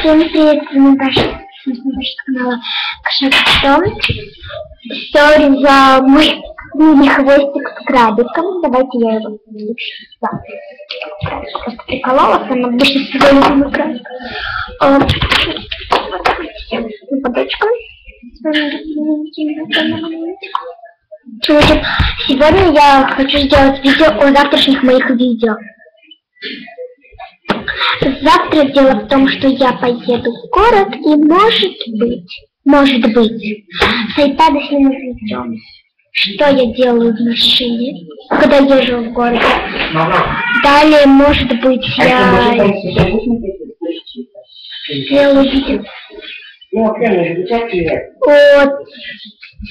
Всем привет, с Наташей с канала Кошак. Сори за мой мини-хвостик с крабиком. Давайте я его сюда. Просто прикололась, он обычно свой любимый крабик. Подочка. Сегодня я хочу сделать видео о завтрашних моих видео. Завтра дело в том, что я поеду в город и может быть, с iPad сниму видео, что я делаю в машине, когда езжу в город. Далее, может быть, я сделаю видео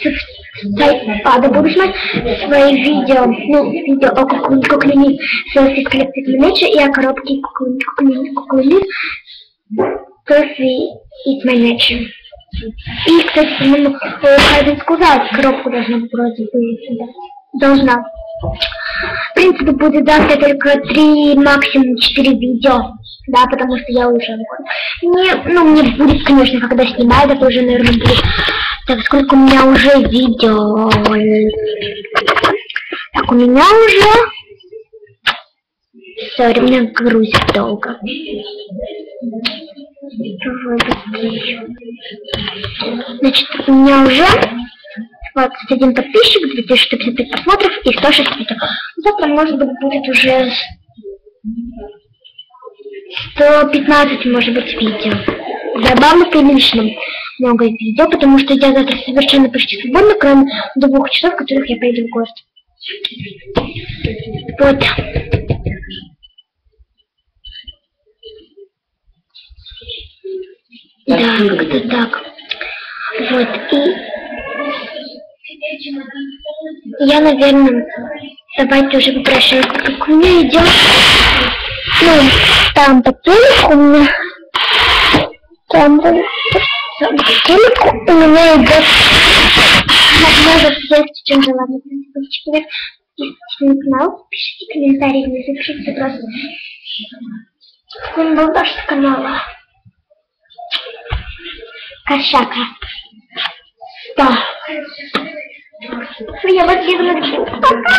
с iPad, буду снимать свои видео, видео о кукле Selfie Collective Miniature и о коробке куклы Selfie It's My Nature. И, кстати, по-моему, Хайден сказал, коробку должна вроде бы должна. В принципе, будет завтра только 3, максимум 4 видео. Да, потому что я уже мне будет, конечно, когда снимать, это уже, наверное, будет. Так, сколько у меня уже видео? Так, у меня уже... Сори, у меня грузит долго. Значит, у меня уже 21 подписчик, 2155 просмотров и 106 видео. Завтра, может быть, будет уже 115, может быть, видео. Добавлю прилично много видео, потому что я завтра совершенно почти свободна, кроме 2 часов, в которых я поеду в город. Вот. Да, как-то так. Вот, и я, наверное, давайте уже попрощаемся, как у меня идет. Там по телеку у меня... Там по телеку у меня идет намного связки, чем желаю. Подписывайтесь на канал, пишите комментарии, не запишите просто. С вами был Даша с канала Кошака. Да. Я вас люблю. Пока!